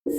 All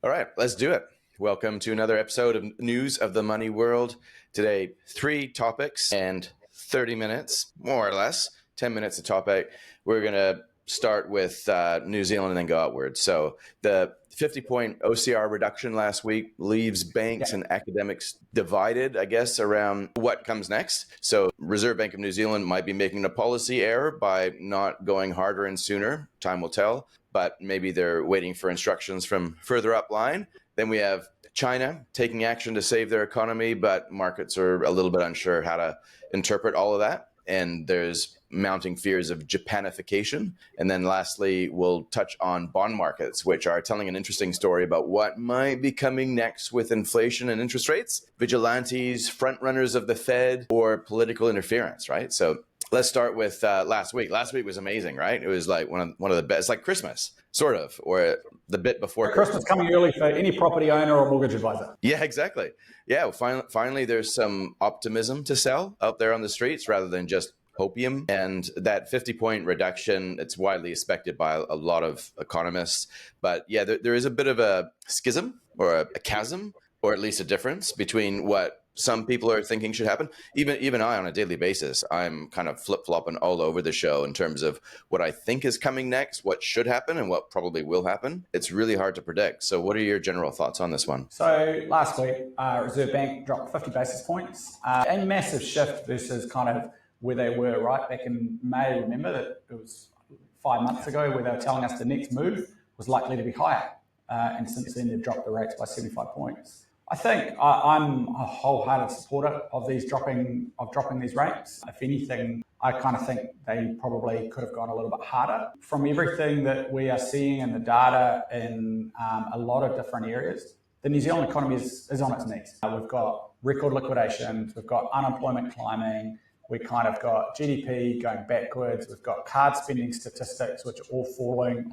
right, let's do it. Welcome to another episode of News of the Money World. Today, 3 topics and 30 minutes, more or less, 10 minutes a topic. We're going to start with New Zealand and then go outwards. So the 50-point OCR reduction last week leaves banks and academics divided, I guess, around what comes next. So Reserve Bank of New Zealand might be making a policy error by not going harder and sooner. Time will tell. But maybe they're waiting for instructions from further up line. Then we have China taking action to save their economy, but markets are a little bit unsure how to interpret all of that. And there's mounting fears of Japanification. And then lastly, we'll touch on bond markets, which are telling an interesting story about what might be coming next with inflation and interest rates, vigilantes, front runners of the Fed, or political interference, right? So let's start with last week. Last week was amazing, right? It was like one of the best, like Christmas, sort of, or the bit before Christmas coming early for any property owner or mortgage advisor. Yeah, exactly. Yeah, finally, there's some optimism to sell out there on the streets rather than just hopium. And that 50-point reduction, it's widely expected by a lot of economists. But yeah, there is a bit of a schism or a chasm, or at least a difference between what some people are thinking should happen. Even I, on a daily basis, I'm kind of flip-flopping all over the show in terms of what I think is coming next, what should happen, and what probably will happen. It's really hard to predict. So what are your general thoughts on this one? So last week, Reserve Bank dropped 50 basis points. A massive shift versus kind of where they were right back in May. Remember that it was 5 months ago where they were telling us the next move was likely to be higher. And since then, they've dropped the rates by 75 points. I think I'm a wholehearted supporter of dropping these rates. If anything, I kind of think they probably could have gone a little bit harder. From everything that we are seeing in the data in a lot of different areas, the New Zealand economy is on its knees. We've got record liquidations, we've got unemployment climbing, we kind of got GDP going backwards. We've got card spending statistics, which are all falling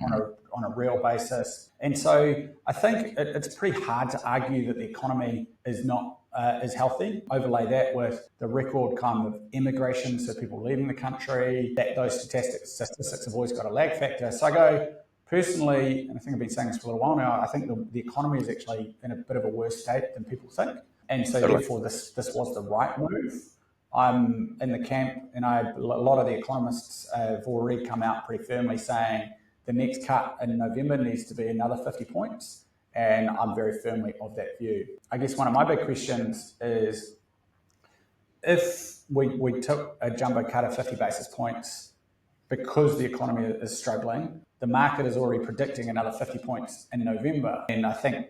on a real basis. And so I think it's pretty hard to argue that the economy is not is healthy. Overlay that with the record kind of immigration, so people leaving the country, that those statistics have always got a lag factor. So I go, personally, and I think I've been saying this for a little while now, I think the economy is actually in a bit of a worse state than people think. And so therefore this was the right move. I'm in the camp, and a lot of the economists have already come out pretty firmly saying the next cut in November needs to be another 50 points, and I'm very firmly of that view. I guess one of my big questions is if we took a jumbo cut of 50 basis points because the economy is struggling, the market is already predicting another 50 points in November, and I think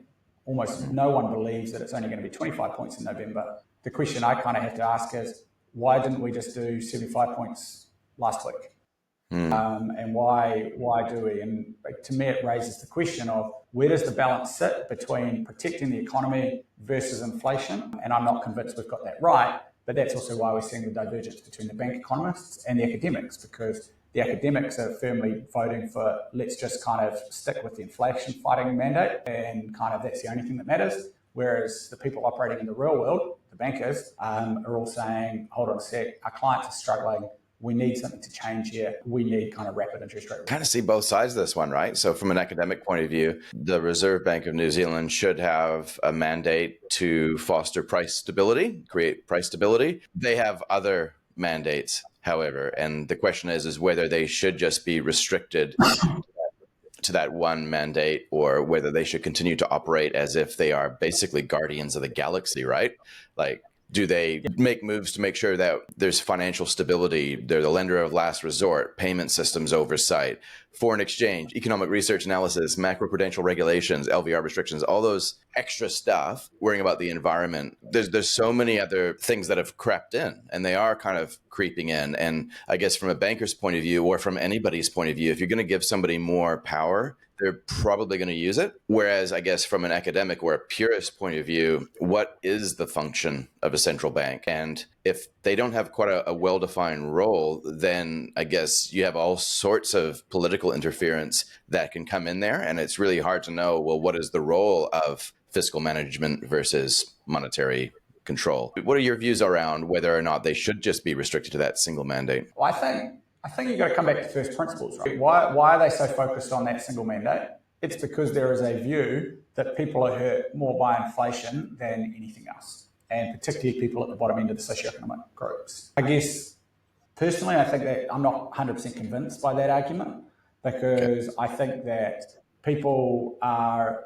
almost no one believes that it's only going to be 25 points in November. The question I kind of have to ask is, why didn't we just do 75 points last week? And why do we? And to me, it raises the question of where does the balance sit between protecting the economy versus inflation? And I'm not convinced we've got that right, but that's also why we're seeing the divergence between the bank economists and the academics, because the academics are firmly voting for let's just kind of stick with the inflation fighting mandate, and kind of that's the only thing that matters. Whereas the people operating in the real world, the bankers, are all saying, hold on a sec, our clients are struggling. We need something to change here. We need kind of rapid interest rate. Kind of see both sides of this one, right? So from an academic point of view, the Reserve Bank of New Zealand should have a mandate to foster price stability, create price stability. They have other mandates, however, and the question is whether they should just be restricted to that one mandate, or whether they should continue to operate as if they are basically guardians of the galaxy, right? Like, do they make moves to make sure that there's financial stability? They're the lender of last resort, payment systems oversight, foreign exchange, economic research analysis, macroprudential regulations, LVR restrictions, all those extra stuff, worrying about the environment. There's so many other things that have crept in, and they are kind of creeping in. And I guess from a banker's point of view, or from anybody's point of view, if you're going to give somebody more power, they're probably going to use it. Whereas I guess from an academic or a purist point of view, what is the function of a central bank? And if they don't have quite a well-defined role, then I guess you have all sorts of political interference that can come in there. And it's really hard to know, well, what is the role of fiscal management versus monetary control? What are your views around whether or not they should just be restricted to that single mandate? Well, I think you've got to come back to first principles, right? Why are they so focused on that single mandate? It's because there is a view that people are hurt more by inflation than anything else, and particularly people at the bottom end of the socioeconomic groups. I guess, personally, I think that I'm not 100% convinced by that argument, because I think that people are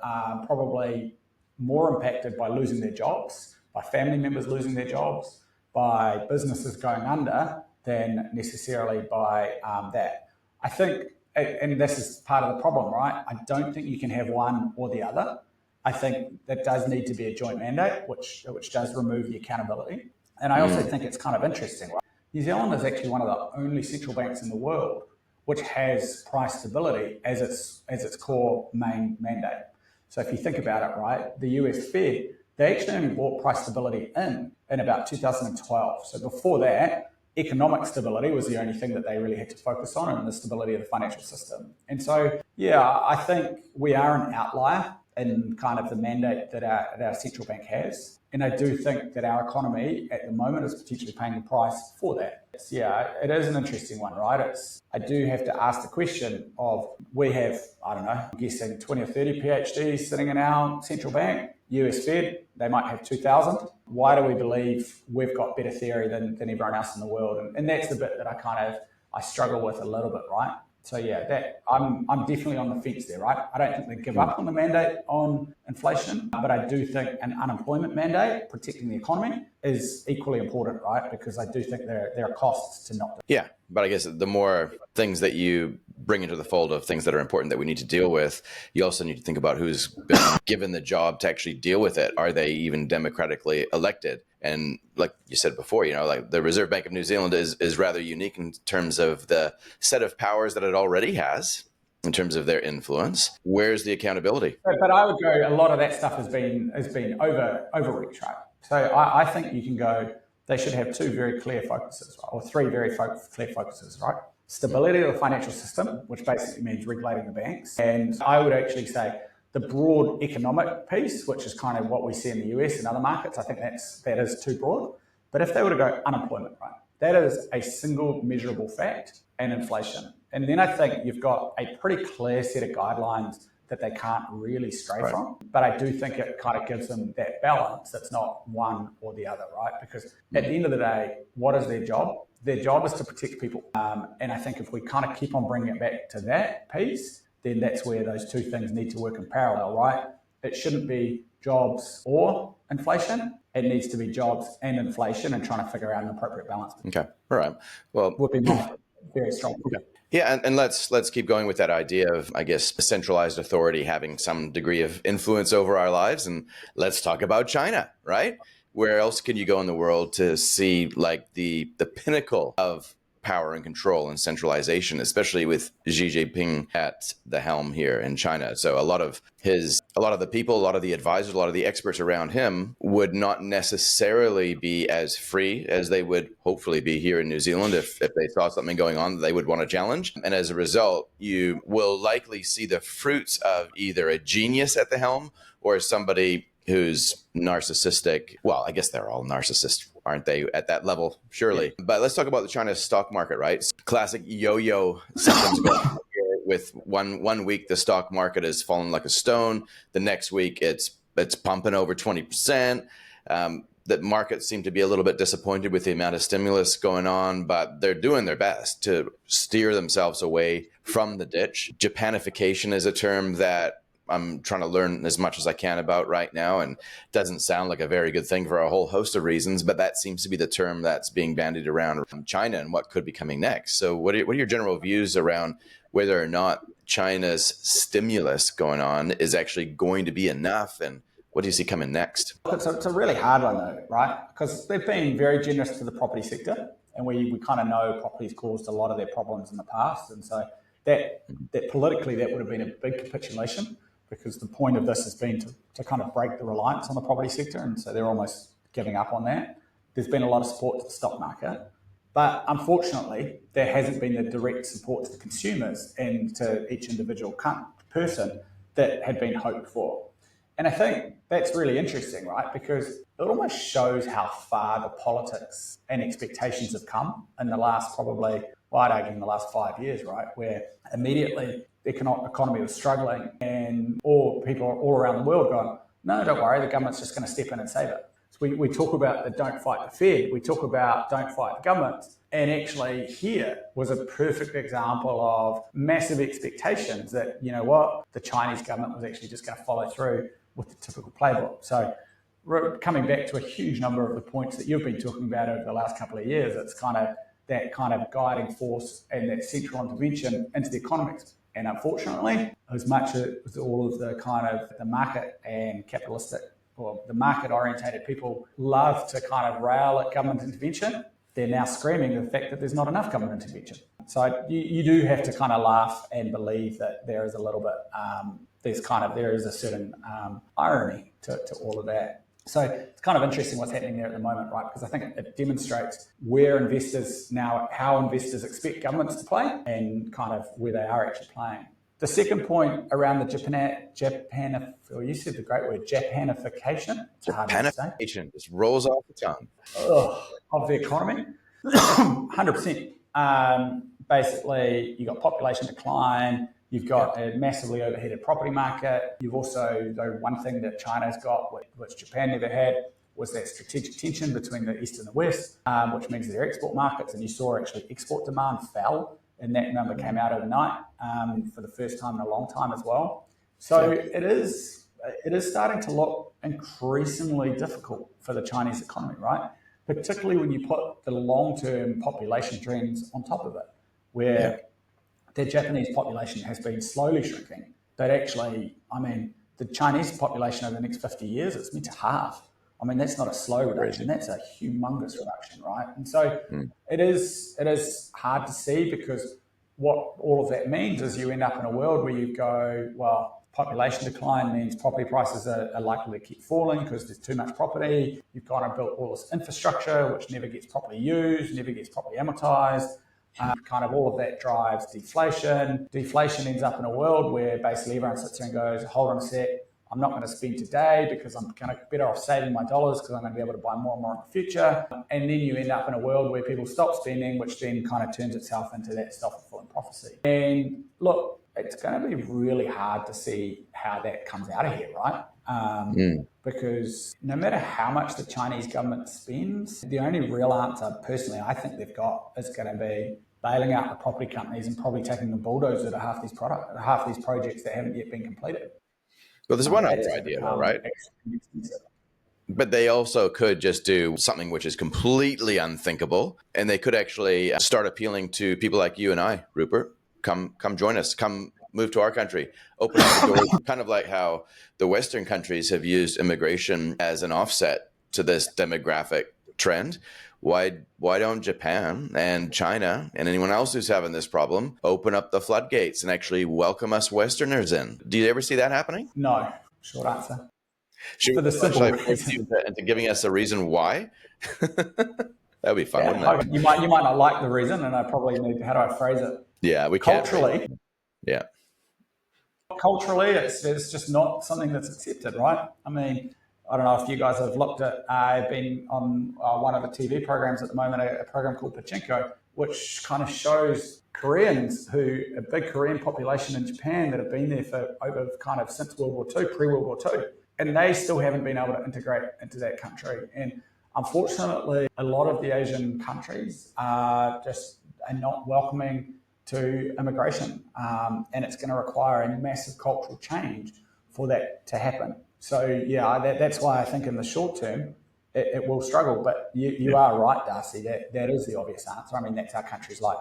probably more impacted by losing their jobs, by family members losing their jobs, by businesses going under, than necessarily by that. I think, and this is part of the problem, right? I don't think you can have one or the other. I think that does need to be a joint mandate, which does remove the accountability. And I also think it's kind of interesting, right? New Zealand is actually one of the only central banks in the world which has price stability as its core main mandate. So if you think about it, right, the US Fed, they actually only brought price stability in about 2012. So before that, economic stability was the only thing that they really had to focus on, and the stability of the financial system. And so, yeah, I think we are an outlier in kind of the mandate that our central bank has. And I do think that our economy at the moment is potentially paying the price for that. Yeah, it is an interesting one, right? I do have to ask the question of, we have, I don't know, I'm guessing 20 or 30 PhDs sitting in our central bank. US Fed, they might have 2,000. Why do we believe we've got better theory than everyone else in the world? And that's the bit that I struggle with a little bit, right? So yeah, that I'm definitely on the fence there, right? I don't think they give up on the mandate on inflation, but I do think an unemployment mandate protecting the economy is equally important, right? Because I do think there are costs to not do. Yeah, but I guess the more things that you bring into the fold of things that are important that we need to deal with, you also need to think about who's been given the job to actually deal with it. Are they even democratically elected? And like you said before, like the Reserve Bank of New Zealand is rather unique in terms of the set of powers that it already has in terms of their influence. Where's the accountability? But I would go, a lot of that stuff has been overreach, right? So I think you can go, they should have two very clear focuses, right? Or three very clear focuses, right? Stability of the financial system, which basically means regulating the banks. And I would actually say the broad economic piece, which is kind of what we see in the US and other markets, I think that is too broad. But if they were to go unemployment, right, that is a single measurable fact, and inflation. And then I think you've got a pretty clear set of guidelines that they can't really stray from. But I do think it kind of gives them that balance. It's not one or the other, right? Because at the end of the day, what is their job? Their job is to protect people. And I think if we kind of keep on bringing it back to that piece, then that's where those two things need to work in parallel, right? It shouldn't be jobs or inflation. It needs to be jobs and inflation, and trying to figure out an appropriate balance. Okay. All right. Well, would be my very strong. Okay. Yeah, and let's keep going with that idea of, I guess, centralized authority having some degree of influence over our lives. And let's talk about China, right? Where else can you go in the world to see like the pinnacle of power and control and centralization, especially with Xi Jinping at the helm here in China? So a lot of the people, a lot of the advisors, a lot of the experts around him would not necessarily be as free as they would hopefully be here in New Zealand if they saw something going on that they would want to challenge. And as a result, you will likely see the fruits of either a genius at the helm or somebody who's narcissistic. Well, I guess they're all narcissists, aren't they, at that level, surely. Yeah. But let's talk about the China stock market, right? Classic yo-yo systems going on here. With one week, the stock market has fallen like a stone. The next week, it's pumping over 20%. The markets seem to be a little bit disappointed with the amount of stimulus going on, but they're doing their best to steer themselves away from the ditch. Japanification is a term that I'm trying to learn as much as I can about right now, and it doesn't sound like a very good thing for a whole host of reasons, but that seems to be the term that's being bandied around from China and what could be coming next. So what are your general views around whether or not China's stimulus going on is actually going to be enough, and what do you see coming next? It's a really hard one though, right? Because they've been very generous to the property sector, and we kind of know property's caused a lot of their problems in the past, and so that politically that would have been a big capitulation, because the point of this has been to kind of break the reliance on the property sector, and so they're almost giving up on that. There's been a lot of support to the stock market, but unfortunately, there hasn't been the direct support to the consumers and to each individual person that had been hoped for. And I think that's really interesting, right? Because it almost shows how far the politics and expectations have come in the last probably well, I'd argue in the last 5 years, right, where immediately the economy was struggling and all people all around the world going, no, don't worry, the government's just going to step in and save it. So we talk about the don't fight the Fed, we talk about don't fight the government, and actually here was a perfect example of massive expectations that, you know what, the Chinese government was actually just going to follow through with the typical playbook. So coming back to a huge number of the points that you've been talking about over the last couple of years, it's kind of that kind of guiding force and that central intervention into the economies. And unfortunately, as much as all of the kind of the market and capitalistic or the market orientated people love to kind of rail at government intervention, they're now screaming the fact that there's not enough government intervention. So you do have to kind of laugh and believe that there is a little bit, there is a certain irony to all of that. So it's kind of interesting what's happening there at the moment, right? Because I think it demonstrates where investors now, how investors expect governments to play and kind of where they are actually playing. The second point around the you said the great word, Japanification. Japanification just rolls off the tongue. Of the economy, 100%. Basically, you've got population decline, you've got a massively overheated property market. You've also, though, one thing that China's got, which Japan never had, was that strategic tension between the East and the West, which means their export markets, and you saw actually export demand fell, and that number came out overnight for the first time in a long time as well. So it is starting to look increasingly difficult for the Chinese economy, right? Particularly when you put the long-term population trends on top of it, where the Japanese population has been slowly shrinking. But actually, I mean, the Chinese population over the next 50 years, it's meant to halve. I mean, that's not a slow reduction, that's a humongous reduction, right? And so it is hard to see, because what all of that means is you end up in a world where you go, well, population decline means property prices are likely to keep falling because there's too much property. You've got to build all this infrastructure, which never gets properly used, never gets properly amortized. Kind of all of that drives deflation. Deflation ends up in a world where basically everyone sits there and goes, hold on a sec, I'm not going to spend today because I'm kind of better off saving my dollars because I'm going to be able to buy more and more in the future. And then you end up in a world where people stop spending, which then kind of turns itself into that self-fulfilling prophecy. And look, it's going to be really hard to see how that comes out of here, right? Because no matter how much the Chinese government spends, the only real answer, personally, I think they've got is going to be bailing out the property companies and probably taking the bulldozer to half these projects that haven't yet been completed. Well, there's one other idea, though, right? But they also could just do something which is completely unthinkable, and they could actually start appealing to people like you and I, Rupert. Come join us. Come move to our country. Open up the doors. Kind of like how the Western countries have used immigration as an offset to this demographic trend. Why don't Japan and China and anyone else who's having this problem open up the floodgates and actually welcome us Westerners in? Do you ever see that happening? No. Short answer. Should we force you into giving us a reason why? That'd be fun, wouldn't it? You might not like the reason, and I probably need. How do I phrase it? Yeah, we culturally. Can't. Yeah. Culturally, it's just not something that's accepted, right? I mean, I don't know if you guys have looked at. I've been on one of the TV programs at the moment, a program called Pachinko, which kind of shows Koreans a big Korean population in Japan that have been there for over kind of since World War II, pre-World War II, and they still haven't been able to integrate into that country. And unfortunately, a lot of the Asian countries are not welcoming to immigration, and it's going to require a massive cultural change for that to happen. So yeah, that's why I think in the short term it will struggle. But you are right, Darcy. That is the obvious answer. I mean, that's how countries like,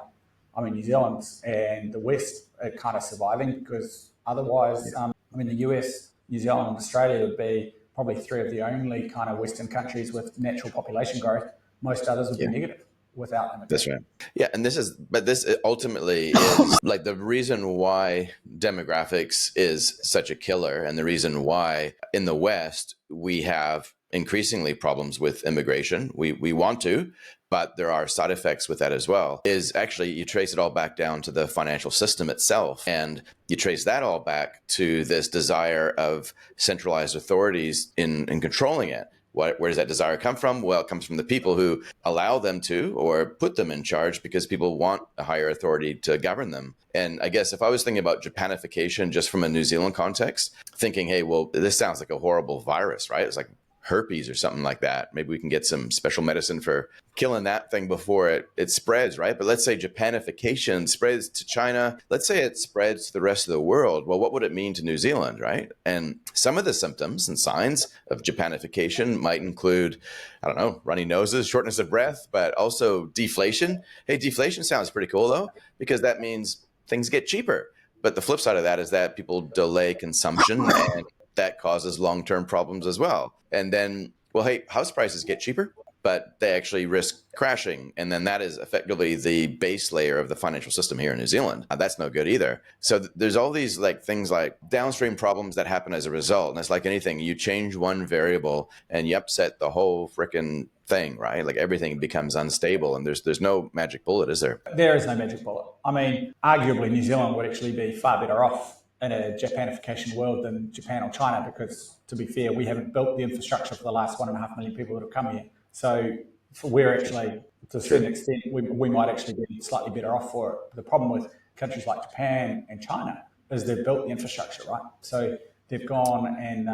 New Zealand and the West are kind of surviving, because otherwise, the US, New Zealand, and Australia would be probably three of the only kind of Western countries with natural population growth. Most others would be negative without immigration. That's right. Yeah, and this ultimately is like the reason why demographics is such a killer, and the reason why in the West we have increasingly problems with immigration. We want to, but there are side effects with that as well, is actually you trace it all back down to the financial system itself. And you trace that all back to this desire of centralized authorities in controlling it. Where does that desire come from? Well, it comes from the people who allow them to or put them in charge because people want a higher authority to govern them. And I guess if I was thinking about Japanification just from a New Zealand context, thinking, hey, well, this sounds like a horrible virus, right? It's like herpes or something like that. Maybe we can get some special medicine for killing that thing before it spreads, right? But let's say Japanification spreads to China. Let's say it spreads to the rest of the world. Well, what would it mean to New Zealand, right? And some of the symptoms and signs of Japanification might include, I don't know, runny noses, shortness of breath, but also deflation. Hey, deflation sounds pretty cool though, because that means things get cheaper. But the flip side of that is that people delay consumption and that causes long-term problems as well. And then, well, hey, house prices get cheaper, but they actually risk crashing. And then that is effectively the base layer of the financial system here in New Zealand. That's no good either. So there's all these like things like downstream problems that happen as a result. And it's like anything, you change one variable and you upset the whole freaking thing, right? Like everything becomes unstable and there's no magic bullet, is there? There is no magic bullet. I mean, arguably New Zealand would actually be far better off in a Japanification world than Japan or China, because to be fair, we haven't built the infrastructure for the last 1.5 million people that have come here. So we're actually, to a certain extent, we might actually be slightly better off for it. The problem with countries like Japan and China is they've built the infrastructure, right? So they've gone and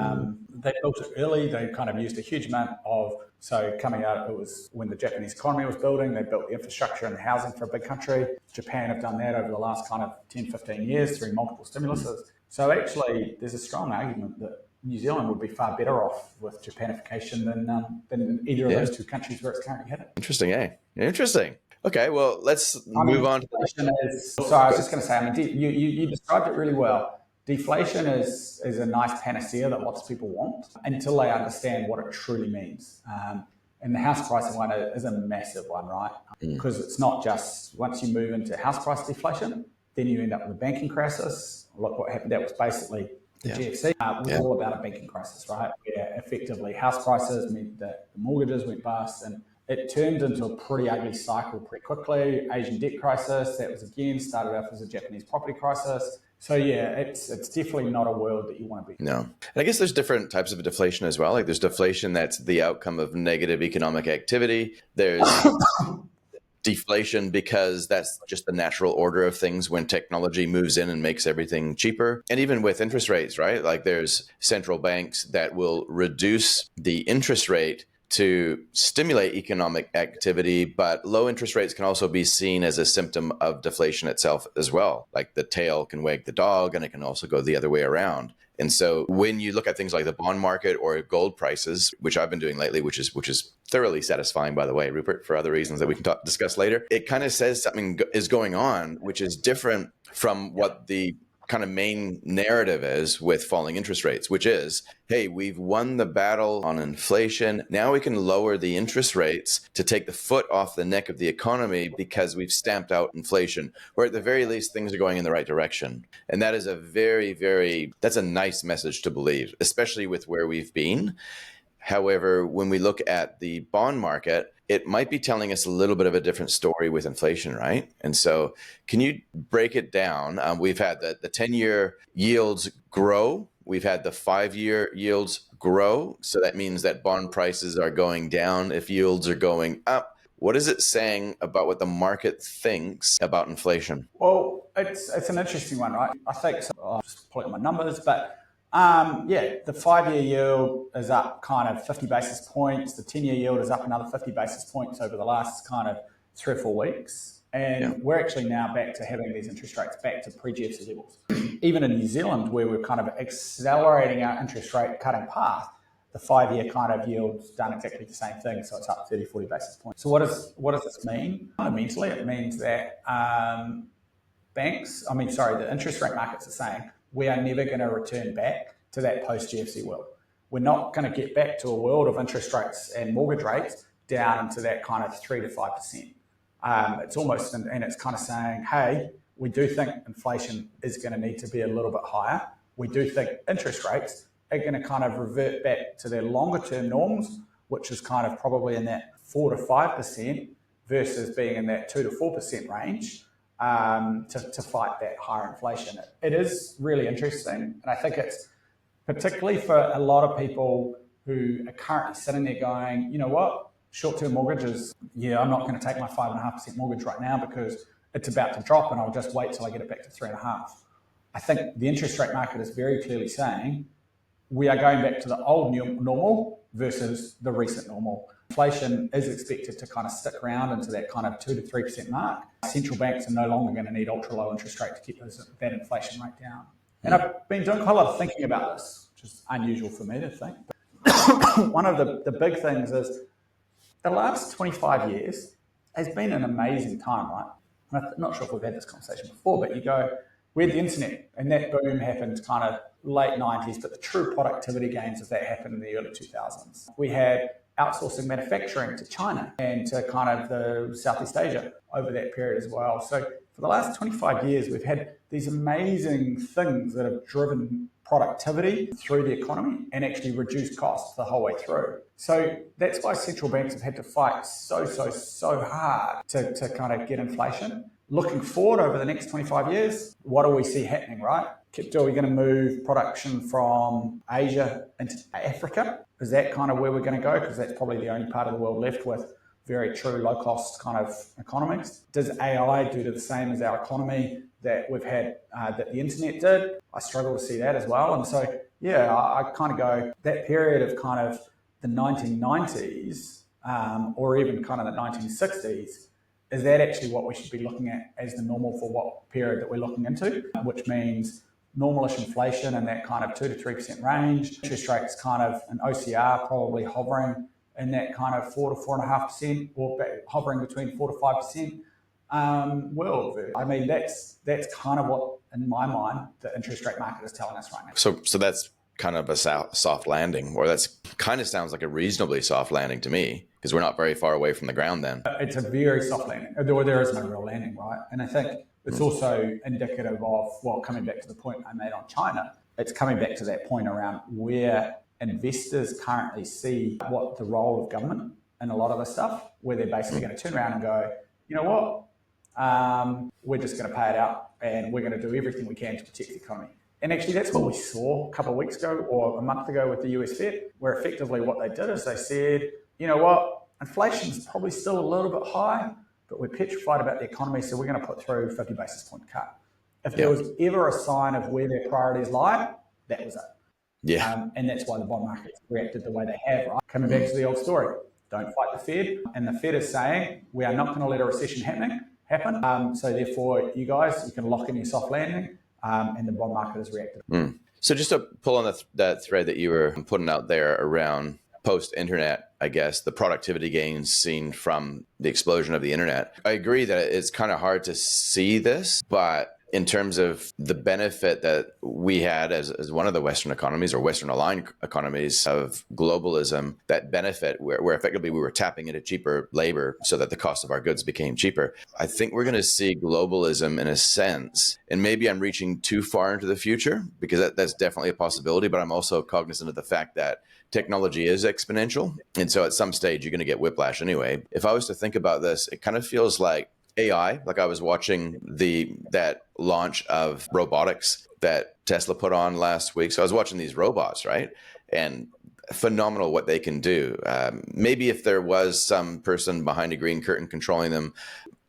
they built it early. They kind of used a huge amount of, so coming out, it was when the Japanese economy was building, they built the infrastructure and the housing for a big country. Japan have done that over the last kind of 10, 15 years through multiple stimuluses. So actually, there's a strong argument that New Zealand would be far better off with Japanification than either of those two countries where it's currently headed. Interesting, eh? Interesting. Okay, well, let's move on to the next. So I was just going to say, I mean, you described it really well. Deflation is a nice panacea that lots of people want until they understand what it truly means. And the house pricing one is a massive one, right? Because it's not just once you move into house price deflation, then you end up with a banking crisis. Look what happened. That was basically the GFC. It was all about a banking crisis, right? Where effectively house prices meant that the mortgages went bust, and it turned into a pretty ugly cycle pretty quickly. Asian debt crisis, that was again started off as a Japanese property crisis. So yeah, it's definitely not a world that you want to be. No. And I guess there's different types of deflation as well. Like there's deflation that's the outcome of negative economic activity. There's deflation because that's just the natural order of things when technology moves in and makes everything cheaper. And even with interest rates, right? Like there's central banks that will reduce the interest rate to stimulate economic activity, but low interest rates can also be seen as a symptom of deflation itself as well. Like the tail can wag the dog and it can also go the other way around. And so when you look at things like the bond market or gold prices, which I've been doing lately, which is thoroughly satisfying, by the way, Rupert, for other reasons that we can discuss later, it kind of says something is going on, which is different from what the kind of main narrative is with falling interest rates, which is, hey, we've won the battle on inflation. Now we can lower the interest rates to take the foot off the neck of the economy because we've stamped out inflation, or at the very least, things are going in the right direction. And that is that's a nice message to believe, especially with where we've been. However, when we look at the bond market, it might be telling us a little bit of a different story with inflation, right? And so can you break it down? We've had the 10-year yields grow. We've had the 5-year yields grow. So that means that bond prices are going down if yields are going up. What is it saying about what the market thinks about inflation? Well, it's an interesting one, right? I think, so I'll just pull out my numbers, but the 5-year yield is up kind of 50 basis points. The 10-year yield is up another 50 basis points over the last kind of 3 or 4 weeks. And we're actually now back to having these interest rates back to pre-GFC levels. Even in New Zealand, where we're kind of accelerating our interest rate cutting path, the 5-year kind of yield's done exactly the same thing. So it's up 30, 40 basis points. So what does this mean? Fundamentally, it means that the interest rate markets are saying, we are never going to return back to that post-GFC world. We're not going to get back to a world of interest rates and mortgage rates down into that kind of 3 to 5%. It's almost, and it's kind of saying, hey, we do think inflation is going to need to be a little bit higher. We do think interest rates are going to kind of revert back to their longer term norms, which is kind of probably in that 4 to 5% versus being in that 2 to 4% range. To fight that higher inflation. It is really interesting. And I think it's particularly for a lot of people who are currently sitting there going, you know what, short-term mortgages, yeah, I'm not going to take my 5.5% mortgage right now because it's about to drop and I'll just wait till I get it back to 3.5. I think the interest rate market is very clearly saying we are going back to the old normal versus the recent normal. Inflation is expected to kind of stick around into that kind of 2 to 3% mark. Central banks are no longer going to need ultra low interest rate to keep that inflation rate down. And I've been doing quite a lot of thinking about this, which is unusual for me to think. But one of the big things is the last 25 years has been an amazing time, right? I'm not sure if we've had this conversation before, but you go, we had the internet, and that boom happened kind of late 90s, but the true productivity gains of that happened in the early 2000s. We had outsourcing manufacturing to China and to kind of the Southeast Asia over that period as well. So for the last 25 years, we've had these amazing things that have driven productivity through the economy and actually reduced costs the whole way through. So that's why central banks have had to fight so hard to kind of get inflation. Looking forward over the next 25 years, what do we see happening, right? Are we going to move production from Asia into Africa? Is that kind of where we're going to go? Because that's probably the only part of the world left with very true low-cost kind of economies. Does AI do the same as our economy that we've had, that the internet did? I struggle to see that as well. And so, yeah, I kind of go, that period of kind of the 1990s or even kind of the 1960s, is that actually what we should be looking at as the normal for what period that we're looking into, which means normalish inflation in that kind of 2 to 3% range, interest rates kind of an OCR probably hovering in that kind of 4 to 4.5% or hovering between 4 to 5%. World. I mean, that's kind of what, in my mind, the interest rate market is telling us right now. So that's kind of a soft landing, or that's kind of sounds like a reasonably soft landing to me, because we're not very far away from the ground then. It's a very soft landing. There is no real landing, right? And I think it's also indicative of, well, coming back to the point I made on China, it's coming back to that point around where investors currently see what the role of government in a lot of this stuff, where they're basically going to turn around and go, you know what, we're just going to pay it out and we're going to do everything we can to protect the economy. And actually, that's what we saw a couple of weeks ago or a month ago with the US Fed, where effectively what they did is they said, you know what, inflation's probably still a little bit high, but we're petrified about the economy, so we're going to put through a 50 basis point cut. If there was ever a sign of where their priorities lie, that was it. Yeah. And that's why the bond markets reacted the way they have, right? Coming back to the old story, don't fight the Fed. And the Fed is saying, we are not going to let a recession happen. So therefore, you guys, you can lock in your soft landing. And the bond market has reacted. So just to pull on that thread that you were putting out there around post-internet, I guess, the productivity gains seen from the explosion of the internet. I agree that it's kind of hard to see this, but in terms of the benefit that we had as one of the Western economies or Western aligned economies of globalism, that benefit where effectively we were tapping into cheaper labor so that the cost of our goods became cheaper. I think we're going to see globalism in a sense, and maybe I'm reaching too far into the future because that's definitely a possibility, but I'm also cognizant of the fact that technology is exponential. And so at some stage, you're going to get whiplash anyway. If I was to think about this, it kind of feels like AI, like I was watching that launch of robotics that Tesla put on last week. So I was watching these robots, right? And phenomenal what they can do. Maybe if there was some person behind a green curtain controlling them.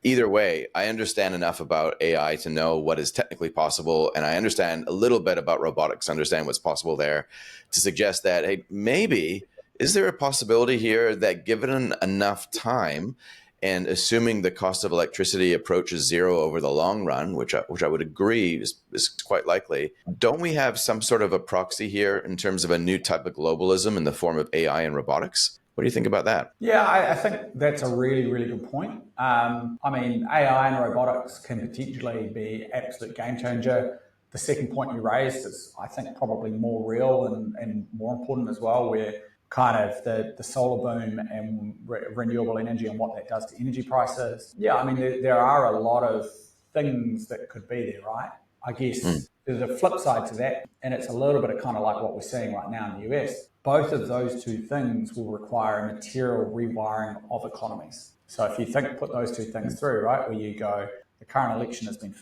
Either way, I understand enough about AI to know what is technically possible. And I understand a little bit about robotics, understand what's possible there, to suggest that, hey, maybe, is there a possibility here that given enough time, and assuming the cost of electricity approaches zero over the long run, which I would agree is quite likely, don't we have some sort of a proxy here in terms of a new type of globalism in the form of AI and robotics? What do you think about that? Yeah, I think that's a really, really good point. I mean, AI and robotics can potentially be an absolute game changer. The second point you raised is, I think, probably more real and more important as well, where kind of the solar boom and renewable energy and what that does to energy prices. Yeah, I mean, there are a lot of things that could be there, right? I guess there's a flip side to that, and it's a little bit of kind of like what we're seeing right now in the US. Both of those two things will require a material rewiring of economies. So if you put those two things through, right, where you go, the current election has being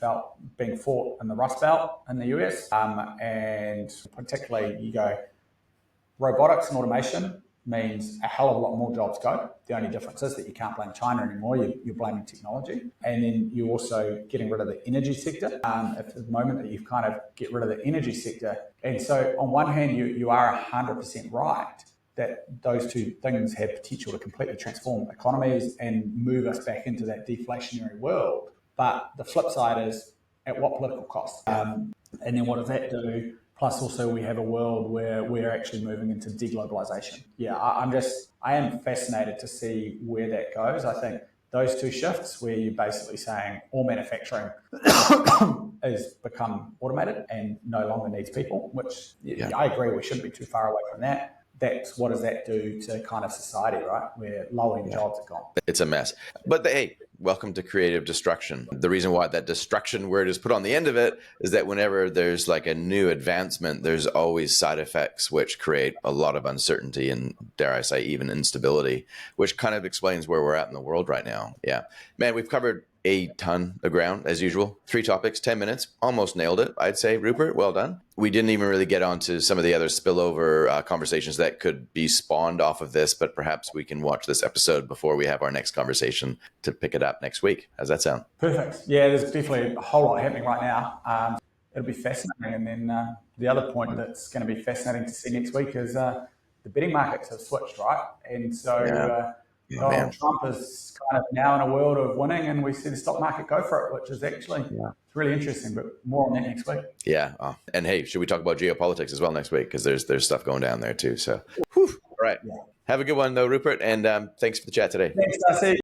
fought in the Rust Belt in the US, and particularly you go, Robotics and automation means a hell of a lot more jobs go. The only difference is that you can't blame China anymore. You're blaming technology. And then you're also getting rid of the energy sector. At the moment that you've kind of get rid of the energy sector. And so on one hand, you are 100% right that those two things have potential to completely transform economies and move us back into that deflationary world. But the flip side is, at what political cost? And then what does that do? Plus, also, we have a world where we're actually moving into deglobalization. Yeah, I am fascinated to see where that goes. I think those two shifts, where you're basically saying all manufacturing is become automated and no longer needs people, which I agree, we shouldn't be too far away from that. That's what does that do to kind of society, right? Where low-end jobs are gone. It's a mess. But hey, welcome to creative destruction. The reason why that destruction word is put on the end of it is that whenever there's like a new advancement, there's always side effects which create a lot of uncertainty and, dare I say, even instability, which kind of explains where we're at in the world right now. Yeah. Man, we've covered a ton of ground, as usual. 3 topics, 10 minutes. Almost nailed it, I'd say. Rupert, well done. We didn't even really get onto some of the other spillover conversations that could be spawned off of this, but perhaps we can watch this episode before we have our next conversation to pick it up next week. How's that sound? Perfect. Yeah, there's definitely a whole lot happening right now. It'll be fascinating. And then the other point that's going to be fascinating to see next week is the betting markets have switched, right? And so Donald Trump is kind of now in a world of winning, and we see the stock market go for it, which is actually it's really interesting, but more on that next week. Yeah. And hey, should we talk about geopolitics as well next week? Because there's stuff going down there too. So, all right. Yeah. Have a good one though, Rupert. And thanks for the chat today. Thanks, Darcy.